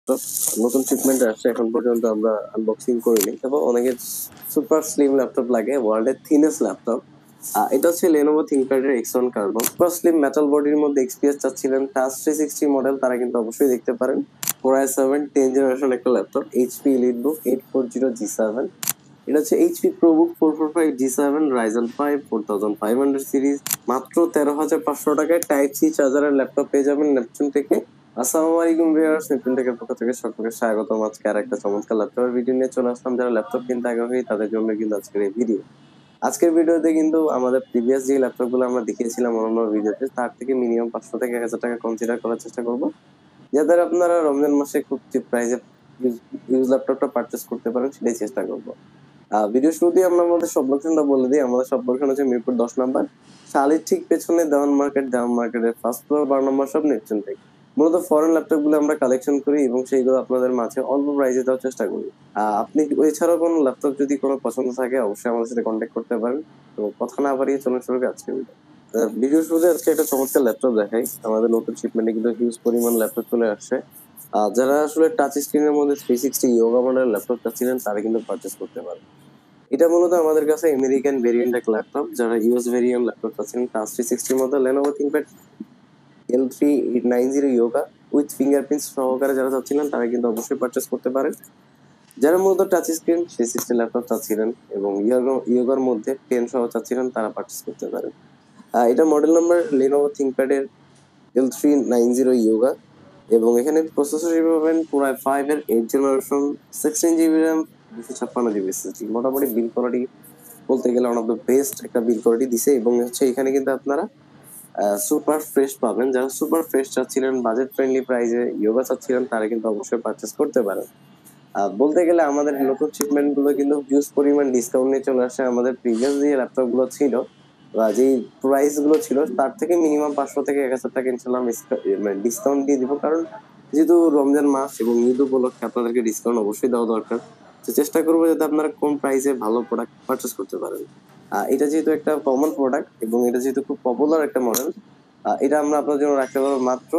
Laptop নতুন shipment আসছে, এখন পর্যন্ত আমরা আনবক্সিং করিনি। তবে অনেকের সুপার স্লিম ল্যাপটপ লাগে, ওয়ার্ল্ডের থিনেস্ট ল্যাপটপ। এটা হচ্ছে Lenovo ThinkPad এর X1 Carbon super slim metal বডির মধ্যে। এক্সপিএস চাচ্ছিলেন টাচ 360 মডেল, তারা কিন্তু অবশ্যই দেখতে পারেন। Core i7 10 জেনারেশন একটা ল্যাপটপ, HP EliteBook 840G7। এটা হচ্ছে HP ProBook 445G7 Ryzen 5 4500 series. মাত্র 13,500 টাকায় টাইপ সি চার্জারের ল্যাপটপ পেয়ে যাবেন নেপচুন থেকে। আসসালামু আলাইকুম ভিউয়ার্স, নেপচুন টেকের পক্ষ থেকে সকলকে স্বাগতম। আজকে আর একটা চমৎকার ল্যাপটপের ভিডিও নিয়ে চলে আসলাম। যারা ল্যাপটপ কিনতে আগ্রহী তাদের জন্য কিন্তু আজকের এই ভিডিও। আজকের ভিডিওতে কিন্তু আমাদের প্রিভিয়াস যে ল্যাপটপ গুলো আমরা দেখিয়েছিলাম অন্য ভিডিওতে, তার থেকে মিনিমাম 500 থেকে 1000 টাকা কনসিডার করার চেষ্টা করব, যাদের আপনারা রমজান মাসে খুব চিপ প্রাইসে ইউজ ল্যাপটপটা পারচেস করতে পারেন, সেটাই চেষ্টা করব। ভিডিও শুরুতেই আমরা আমাদের সব লোকেশনটা বলে দিই। আমাদের সব লোকেশন হচ্ছে মিরপুর 10 নাম্বার, শালির ঠিক পেছনে দেওয়ান মার্কেটের ফার্স্ট ফ্লোর 12 নম্বর সব নেপচুন থেকে। মূলত ফরেন ল্যাপটপ গুলো আমরা কালেকশন করি এবং সেইগুলো আপনাদের মাঝে অল্প প্রাইসে দেওয়ার চেষ্টা করি। আপনি এছাড়াও কোনো ল্যাপটপ যদি কোনো পছন্দ থাকে অবশ্যই আমাদের সাথে কন্ট্যাক্ট করতে পারেন। তো কথা না বাড়িয়ে চলুন শুরু করি আজকে ভিডিও শুরুতে আজকে একটা চমৎকার ল্যাপটপ দেখাই। আমাদের নতুন শিপমেন্টে কিন্তু হিউজ পরিমাণ ল্যাপটপ চলে আসছে। যারা আসলে টাচ স্ক্রিনের মধ্যে 360 ইয়োগা মডেলের ল্যাপটপ চাচ্ছিলেন তারা কিন্তু পারচেস করতে পারেন। এটা মূলত আমাদের কাছে আমেরিকান ভেরিয়েন্ট এক ল্যাপটপ। যারা ইউএস ভেরিয়েন্ট ল্যাপটপ চাচ্ছেন টাচ 360 মধ্যে Lenovo ThinkPad L390 yoga with fingerprint সহকারে যারা চাচ্ছিলেন তারা কিন্তু অবশ্যই পারচেস করতে পারেন। যারা মূলত টাচ স্ক্রিন 360 ল্যাপটপ চাচ্ছিলেন এবং ইয়োগার মধ্যে পেন সহ চাচ্ছিলেন তারা পারচেস করতে পারেন। এটা মডেল নাম্বার Lenovo ThinkPad এর L390 ইয়োগা, এবং এখানে প্রসেসর পাবেন পুরো 5 এর 8 generation, 16 GB RAM, 256 GB SSD. মোটামুটি বিল কোয়ালিটি বলতে গেলে ওয়ান অফ দ্য বেস্ট একটা বিল কোয়ালিটি দিছে। এবং হচ্ছে এখানে কিন্তু আপনারা সুপার ফ্রেশ পাবেন। যারা সুপার ফ্রেশ চাচ্ছিলেন, বাজেট ফ্রেন্ডলি প্রাইসে ইয়োগা চাচ্ছিলেন, তারা কিন্তু অবশ্যই পারচেস করতে পারেন। বলতে গেলে আমাদের নতুন শিপমেন্ট গুলো কিন্তু হিউজ পরিমাণ ডিসকাউন্ট নিয়ে চলে আসে। আমাদের প্রিভিয়াস যে ল্যাপটপ গুলো ছিল বা যেই প্রাইস গুলো ছিল তার থেকে মিনিমাম 500 থেকে 1000 টাকা ইনশাল্লাহ মানে ডিসকাউন্ট দিয়ে দিব, কারণ যেহেতু রমজান মাস এবং ঈদ উপলক্ষে আপনাদেরকে ডিসকাউন্ট অবশ্যই দেওয়া দরকার। তো চেষ্টা করবো যাতে আপনারা কম প্রাইসে ভালো প্রোডাক্ট পারচেস করতে পারেন। এটা যেহেতু একটা কমন প্রোডাক্ট এবং এটা যেহেতু খুব পপুলার একটা মডেল, এটা আমরা আপনার জন্য রাখতে পারবো মাত্র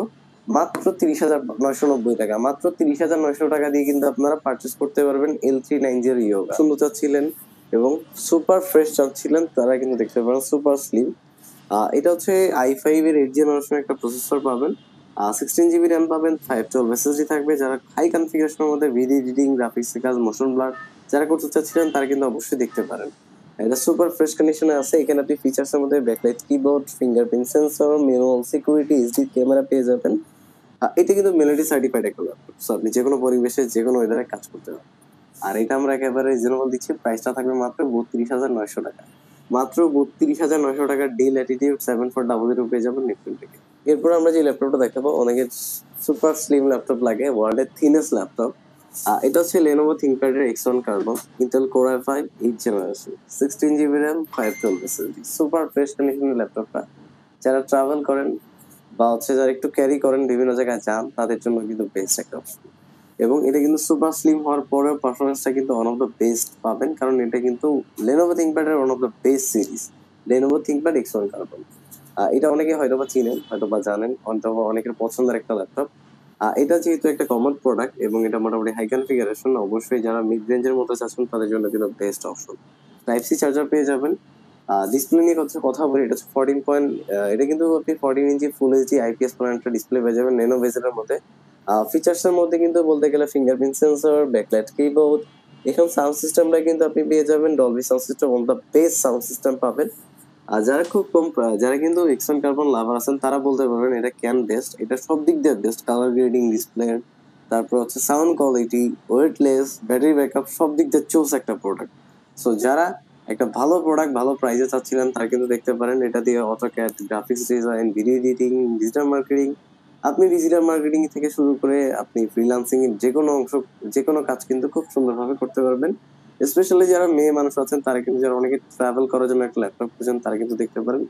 মাত্র 30,990 টাকা। মাত্র 30,900 টাকা দিয়ে কিন্তু আপনারা পারচেস করতে পারবেন L390 ইয়োগা। সুন্দর চাচ্ছিলেন এবং সুপার ফ্রেশ চাচ্ছিলেন তারা কিন্তু দেখতে পারেন সুপার স্লিম। এটা হচ্ছে i5 এর 8 জেনারেশন একটা প্রসেসর পাবেন, 16 জিবি র্যাম পাবেন, 512 এসএসডি থাকবে। যারা হাই কনফিগারেশনের মধ্যে ভিডিও এডিটিং, গ্রাফিক্স কাজ, মোশন ব্লার যারা করতে চাচ্ছিলেন তারা কিন্তু অবশ্যই দেখতে পারেন। এটা সুপার ফ্রেশ কন্ডিশনে আছে। এখানে আপনি ফিচার্স এর মধ্যে backlight keyboard, fingerprint sensor, manual security, HD camera পেয়ে যাবেন। এটা কিন্তু মেলোডি সার্টিফাইড একটা ল্যাপটপ, সো আপনি যে কোনো পরিবেশে যে কোনো ওয়েদারে কাজ করতে পারবেন। আর এটা আমরা একেবারে রিজনেবল দিচ্ছি, প্রাইসটা থাকবে মাত্র 32,900 টাকা। মাত্র 32,900 টাকার ডেল অ্যাটিটিউড 7400 পেয়ে যাবেন নেপচুন থেকে। এরপর আমরা যে ল্যাপটপটা দেখাবো, অনেকের সুপার স্লিম ল্যাপটপ লাগে, ওয়ার্ল্ডের থিনেস্ট ল্যাপটপ। এটা হচ্ছে Lenovo ThinkPad এর X1 Carbon, Intel Core i5 8 generation, 16 GB RAM, 512 SSD. Super fresh কন্ডিশনের ল্যাপটপটা। যারা ট্রাভেল করেন বা হচ্ছে যারা একটু ক্যারি করেন, বিভিন্ন জায়গায় যান, তাদের জন্য কিন্তু বেস্ট একটা অপশন। এবং এটা কিন্তু সুপার স্লিম হওয়ার পরেও পারফরমেন্সটা কিন্তু ওয়ান অফ দ্য বেস্ট পাবেন, কারণ এটা কিন্তু Lenovo ThinkPad এর one of the best series, Lenovo ThinkPad X1 Carbon। এটা অনেকে হয়তোবা চিনেন, হয়তোবা জানেন, অথবা অনেকের পছন্দের একটা ল্যাপটপ। এটা যেহেতু একটা কমন প্রোডাক্ট এবং এটা মোটামুটি হাই কনফিগারেশন, অবশ্যই যারা মিড রেঞ্জের মধ্যে চাচ্ছেন তাদের জন্য কিন্তু best option. Type C charger পেয়ে যাবেন। ডিসপ্লে নিয়ে কথা বলি, এটা হচ্ছে 14 পয়েন্ট, এটা কিন্তু আপনি 14 ইঞ্চি ফুল এইচডি আইপিএস একটা ডিসপ্লে পেয়ে যাবেন ন্যানো বেজেলের মধ্যে। ফিচার্স এর মধ্যে কিন্তু বলতে গেলে ফিঙ্গারপ্রিন্ট সেন্সর, ব্যাকলাইট কিবোর্ড, এখন সাউন্ড সিস্টেমটা কিন্তু আপনি পেয়ে যাবেন Dolby sound system, one of the best sound system পাবেন। আর যারা খুব কম যারা কিন্তু X1 Carbon লাভার আছেন তারা বলতে পারবেন এটা ক্যান বেস্ট। এটা সব দিক দিয়ে বেস্ট, কালার গ্রেডিং, ডিসপ্লে, তারপর হচ্ছে sound quality, weightless, battery backup, সব দিক দিয়ে চোস একটা প্রোডাক্ট। সো যারা একটা ভালো প্রোডাক্ট ভালো প্রাইসে চাচ্ছিলেন তারা কিন্তু দেখতে পারেন। এটা দিয়ে AutoCAD, graphics design, video editing, digital marketing, আপনি ডিজিটাল মার্কেটিং থেকে শুরু করে আপনি ফ্রিল্যান্সিং এর যে কোনো অংশ, যে কোনো কাজ কিন্তু খুব সুন্দরভাবে করতে পারবেন। স্পেশালি যারা মেয়ে মানুষ আছেন তারা কিন্তু, যারা অনেকে ট্রাভেল করার জন্য একটা ল্যাপটপ খুঁজেন, তারা কিন্তু দেখতে পারেন।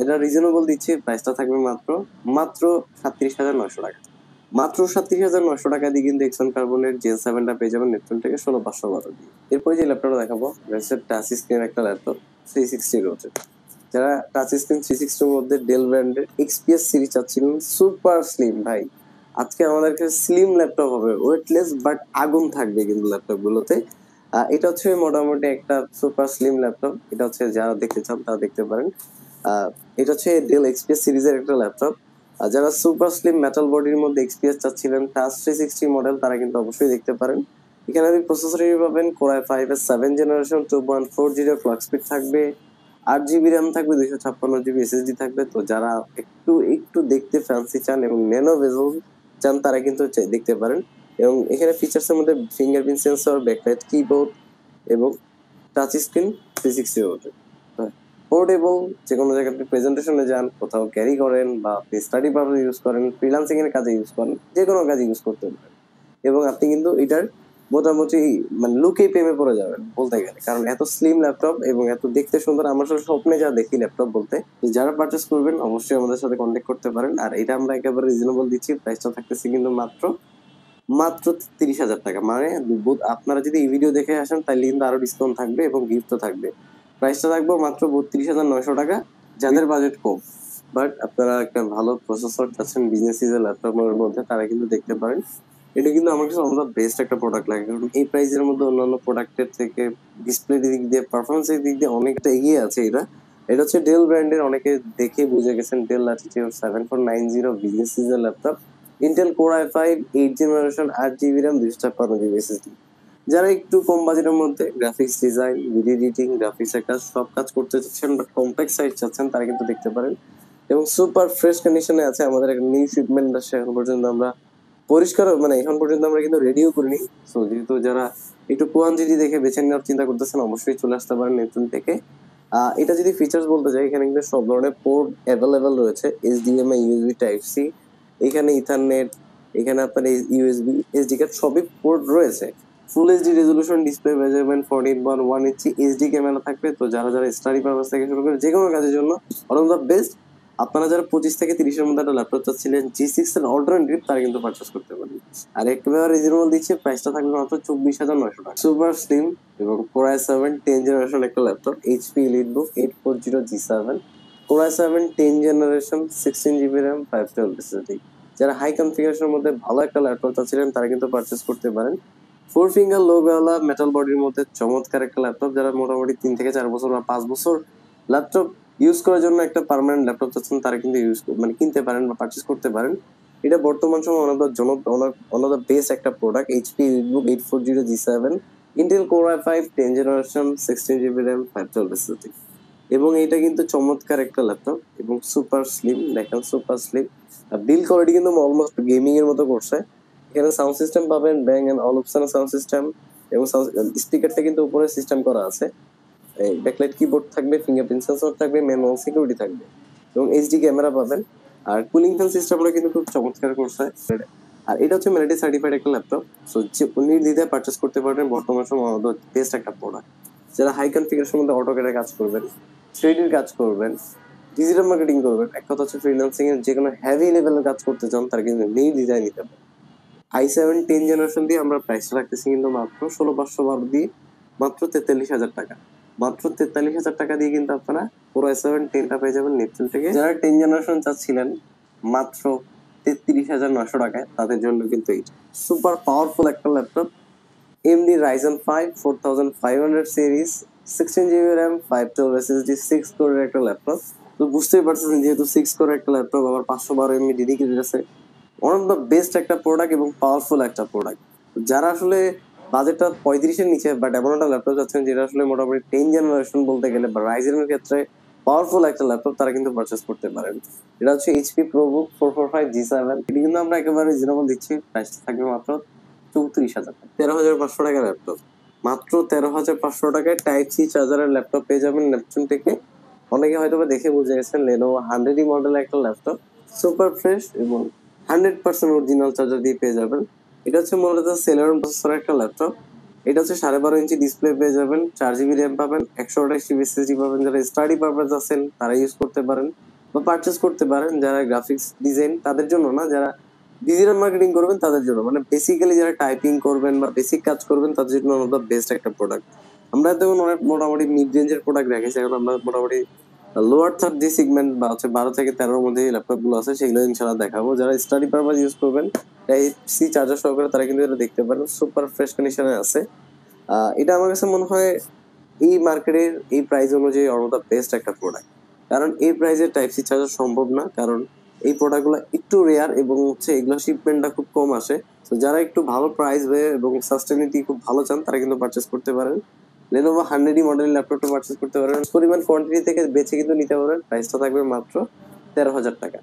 এটা রিজনেবল দিচ্ছে, প্রাইসটা থাকবে মাত্র মাত্র 37,900 টাকা। মাত্র 37,900 টাকা দিয়ে কিন্তু X1 Carbon-এর Gen 7টা পেয়ে যাবেন নেপচুন থেকে 16,512 দিয়ে। এরপরে যে ল্যাপটপটা দেখাবো টাচ স্ক্রিন একটা ল্যাপটপ, 360 রয়েছে। যারা টাচ স্ক্রিন 360 এর মধ্যে ডেল ব্র্যান্ডের XPS সিরিজ চাচ্ছিলেন, সুপার স্লিম ভাই, আজকে আমাদের কাছে স্লিম ল্যাপটপ হবে, ওয়েটলেস বাট আগুন থাকবে কিন্তু ল্যাপটপ গুলোতে। এটা হচ্ছে মোটামুটি একটা সুপার স্লিম ল্যাপটপ। এটা হচ্ছে যারা দেখতে চান তারা দেখতে পারেন। এটা হচ্ছে ডেল এক্সপিএস সিরিজের একটা ল্যাপটপ। যারা সুপার স্লিম মেটাল বডির মধ্যে এক্সপিএস চাচ্ছিলেন টাচ 360 মডেল, তারা কিন্তু অবশ্যই দেখতে পারেন। এখানে আপনি প্রসেসর পাবেন কোরাই 5 এর 7 জেনারেশন 2.4 ক্লক স্পিড থাকবে, 8 জিবি র্যাম থাকবে, 256 জিবি এসএসডি থাকবে। তো যারা একটু একটু দেখতে ফ্যান্সি চান এবং ন্যানো বেজল চান তারা কিন্তু দেখতে পারেন। এবং এখানে ফিচার্স এর মধ্যে ফিঙ্গারপ্রিন্ট সেন্সর, ব্যাকলাইট কিবোর্ড এবং টাচ স্ক্রিন 360 ওয়াটের। পোর্টেবল, যে কোনো জায়গায় আপনি প্রেজেন্টেশনে যান, কোথাও ক্যারি করেন বা আপনি স্টাডি পারপাসে ইউজ করেন, ফ্রিল্যান্সিং এর কাজে ইউজ করেন, যে কোনো কাজে ইউজ করতে পারেন। এবং আপনি কিন্তু এটার মোটামুটি মানে লুকেই প্রেমে পড়ে যাবেন বলতে গেলে, কারণ এত স্লিম ল্যাপটপ এবং এত দেখতে সুন্দর। আমার আসলে স্বপ্নে যা দেখি ল্যাপটপ বলতে। তো যারা পারচেস করবেন অবশ্যই আমাদের সাথে কন্ট্যাক্ট করতে পারেন। আর এটা আমরা একেবারে রিজনেবল দিচ্ছি, প্রাইসটা থাকতেছে কিন্তু মাত্র মাত্র 30,000 টাকা। মানে আপনারা যদি এই ভিডিও দেখে আসেন তাহলে কিন্তু আরো ডিসকাউন্ট থাকবে এবং গিফটও থাকবে। প্রাইসটা থাকবে মাত্র 32,900 টাকা যাদের বাজেট কম। বাট আপনারা একটা ভালো প্রসেসর চাচ্ছেন বিজনেস ইউজের ল্যাপটপের মধ্যে, তারা কিন্তু দেখতে পারেন। এটা কিন্তু আমার কাছে অন্য বেস্ট একটা প্রোডাক্ট লাগে, কারণ এই প্রাইসের মধ্যে অন্যান্য প্রোডাক্টের থেকে ডিসপ্লে দিক দিয়ে, পারফরমেন্সের দিক দিয়ে অনেকটা এগিয়ে আছে এটা। এটা হচ্ছে ডেল ব্র্যান্ডের, অনেকে দেখে বুঝে গেছেন, ডেল ল্যাটিটিউড 7490 বিজনেস ইউজের laptop. Intel core i5 8 generation, 8 GB RAM, 256 GB SSD. যারা একটু কম বাজেটের মধ্যে graphics design, video editing, graphics এর কাজ সব কাজ করতে চাচ্ছেন বাট কমপ্লেক্স সাইজ চাচ্ছেন, তারা কিন্তু দেখতে পারেন। এবং সুপার ফ্রেশ কন্ডিশনে আছে। আমাদের একটা নিউ শিপমেন্ট আসছে, এখন পর্যন্ত আমরা পরিষ্কার মানে এখন পর্যন্ত আমরা কিন্তু রেডিও করিনি। সো যেহেতু যারা একটু কোয়ান্টিটি দেখে বেছে নেওয়ার চিন্তা করতেছেন অবশ্যই চলে আসতে পারেন নেপচুন থেকে। এটা যদি ফিচার্স বলতে যাই, এখানে কিন্তু সব ধরনের পোর্ট অ্যাভেলেবেল রয়েছে, এইচডিএমআই, ইউএসবি টাইপ সি, এখানে ইথারনেট, এখানে আপনার ইউএসবি, এসডি কার্ড সবই পোর্ট রয়েছে। ফুল এইচডি রেজলিউশন ডিসপ্লে পেয়ে যাবেন, 14.1 ইঞ্চি এইচডি ক্যামেরা থাকবে। তো যারা যারা স্টাডি পারপাস থেকে শুরু করে যে কোনো কাজের জন্য ওয়ান অফ দ্য বেস্ট। আপনারা যারা 25 থেকে 30-এর মধ্যে একটা ল্যাপটপ চাচ্ছিলেন G6 এর অল্টারনেটিভ, তারা কিন্তু পারচেস করতে পারেন। আর একেবারে রিজনেবল দিচ্ছে, প্রাইসটা থাকবে মাত্র 24,900 টাকা। সুপার স্লিম এবং কোর i7 10 জেনারেশন একটা laptop, HP EliteBook 840G7, core i7 10 generation, 16 GB RAM, 512 SSD. যারা হাই কনফিগারেশনের মধ্যে ভালো একটা ল্যাপটপ চাচ্ছিলেন তারা কিন্তু পারচেস করতে পারেন। 4 ফিঙ্গার লোগোওয়ালা মেটাল বডির মধ্যে চমৎকার একটা ল্যাপটপ। যারা মোটামুটি 3 থেকে 4 বছর বা 5 বছর ল্যাপটপ ইউজ করার জন্য একটা পার্মানেন্ট ল্যাপটপ চাচ্ছেন, তারা কিন্তু মানে কিনতে পারেন বা পারচেস করতে পারেন। এটা বর্তমান সময় ওয়ান অফ দ্য বেস্ট একটা product, HP EliteBook 840G7, Intel core i5 10 generation, 16 GB RAM, 512 SSD. এবং এটা কিন্তু চমৎকার একটা ল্যাপটপ এবং সুপার স্লিম, দেখেন সুপার স্লিম। বিল কোয়ালিটি কিন্তু অলমোস্ট গেমিং এর মতো করছে। এখানে সাউন্ড সিস্টেম পাবেন ব্যাং এন্ড অলিপসন সাউন্ড সিস্টেম, এবং স্পিকারটা কিন্তু উপরে সিস্টেম করা আছে। ব্যাকলাইট কিবোর্ড থাকবে, ফিঙ্গারপ্রিন্ট সেন্সর থাকবে, ম্যানুয়াল সিকিউরিটি থাকবে এবং এইচডি ক্যামেরা পাবেন। আর কুলিং ফ্যান সিস্টেমটা কিন্তু খুব চমৎকার করছে। আর এটা হচ্ছে মেরিটি সার্টিফাইড একটা ল্যাপটপ। সো যে নির্দ্বিধায় পারচেস করতে পারবেন, বর্তমান সময় আমাদের বেস্ট একটা প্রোডাক্ট। যারা হাই কনফিগারেশনের মধ্যে অটোক্যাডে কাজ করবেন, থ্রিডির কাজ করবেন, ডিজিটাল মার্কেটিং করবেন, এক কথা হচ্ছে ফ্রিল্যান্সিং এর যে কোনো হেভি লেভেলের কাজ করতে চান, তারা কিন্তু নির্দ্বিধায় নিতে পারেন। i7 10 জেনারেশন দিয়ে আমরা প্রাইসটা রাখতেছি কিন্তু মাত্র 16,512 দিয়ে, মাত্র 43,000 টাকা। মাত্র 43,000 টাকা দিয়ে কিন্তু আপনারা পুরো i7 10টা পেয়ে যাবেন নেপচুন থেকে। যারা 10 জেনারেশন চাচ্ছিলেন মাত্র 33,900 টাকায়, তাদের জন্য কিন্তু এই সুপার পাওয়ারফুল একটা laptop, AMD Ryzen 5 4500 series, 16 GB RAM, 512 SSD, 6 কোরের একটা ল্যাপটপ। তো বুঝতেই পারছেন যেহেতু 6 কোরের একটা ল্যাপটপ, আবার 512 এমবি ডেডিকেটেড আছে, ওয়ান অফ দ্য বেস্ট একটা প্রোডাক্ট এবং পাওয়ারফুল একটা প্রোডাক্ট। যারা আসলে বাজেটটা 35-এর নিচে বাট এমন একটা ল্যাপটপ চাচ্ছেন যেটা আসলে মোটামুটি 10 জেনারেশন বলতে গেলে বা রাইজেনের ক্ষেত্রে পাওয়ারফুল একটা ল্যাপটপ, তারা কিন্তু পারচেস করতে পারেন। এটা হচ্ছে এইচপি প্রোবুক 445G7। এটি কিন্তু আমরা একেবারে রিজনেবল দিচ্ছি, প্রাইসটা থাকবে মাত্র 34,000 টাকা। 13,500 টাকা ল্যাপটপ, মাত্র 13,500 টাকায় টাইপ সি চার্জারের ল্যাপটপ পেয়ে যাবেন নেপচুন থেকে। অনেকে হয়তো বা দেখে বুঝে গেছেন, লেনোভো 100 মডেলের একটা ল্যাপটপ, সুপার ফ্রেশ এবং 100% অরিজিনাল চার্জার দিয়ে পেয়ে যাবেন। এটা হচ্ছে মূলত সেলেরন প্রসেসরের একটা ল্যাপটপ। এটা হচ্ছে 12.5 ইঞ্চি ডিসপ্লে পেয়ে যাবেন, 4 জিবি র্যাম পাবেন, 128 জিবি এসএসডি পাবেন। যারা স্টাডি পারপাস আছেন তারা ইউজ করতে পারেন বা পারচেস করতে পারেন। যারা গ্রাফিক্স ডিজাইন তাদের জন্য না, যারা ডিজিটাল মার্কেটিং করবেন তাদের জন্য, মানে বেসিক্যালি যারা টাইপিং করবেন বা বেসিক কাজ করবেন তাদের জন্য ওয়ান অফ দ্য বেস্ট একটা প্রোডাক্ট। আমরা তখন অনেক মোটামুটি মিড রেঞ্জের প্রোডাক্ট রেখেছি, এখন আমরা মোটামুটি লোয়ার থার্ড যে সেগমেন্ট বা হচ্ছে 12 থেকে 13-র মধ্যে ল্যাপটপ গুলো আছে সেগুলো ইনশাল্লাহ দেখাবো। যারা স্টাডি পারপাস ইউজ করবেন টাইপ সি চার্জার সহকারে তারা কিন্তু এটা দেখতে পারেন, সুপার ফ্রেশ কন্ডিশনে আছে। এটা আমার কাছে মনে হয় এই মার্কেটের এই প্রাইস অনুযায়ী ওয়ান অফ দ্য বেস্ট একটা প্রোডাক্ট। কারণ এই প্রাইসে টাইপ সি চার্জার সম্ভব না, কারণ এই প্রোডাক্টগুলো একটু রেয়ার এবং হচ্ছে এগুলো শিপমেন্টটা খুব কম আসে। তো যারা একটু ভালো প্রাইস এবং সাস্টেনিটি খুব ভালো চান তারা কিন্তু পারচেস করতে পারেন। Lenovo 100 মডেলের ল্যাপটপটা পারচেস করতে পারেন, পরিমাণ কোয়ান্টিটি থেকে বেছে কিন্তু নিতে পারবেন। প্রাইসটা থাকবে মাত্র 13,000 টাকা।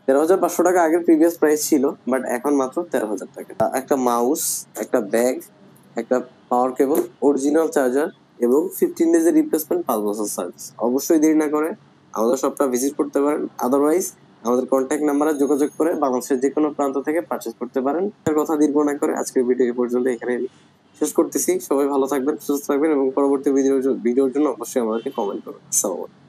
13,500 টাকা আগের প্রিভিয়াস প্রাইস ছিল, বাট এখন মাত্র 13,000 টাকা। একটা মাউস, একটা ব্যাগ, একটা পাওয়ার কেবল, অরিজিনাল চার্জার এবং 15 ডেজের রিপ্লেসমেন্ট, 5 বছর সার্ভিস। অবশ্যই দেরি না করে আমাদের শপটা ভিজিট করতে পারেন। আদারওয়াইজ আমাদের কন্ট্যাক্ট নাম্বারে যোগাযোগ করে বাংলাদেশের যে কোনো প্রান্ত থেকে পারচেস করতে পারেন। তার কথা দীর্ঘ না করে আজকের ভিডিও এই পর্যন্ত এখানে শেষ করতেছি। সবাই ভালো থাকবেন, সুস্থ থাকবেন এবং পরবর্তী ভিডিওর জন্য অবশ্যই আমাদেরকে কমেন্ট করবেন। আসসালামু আলাইকুম।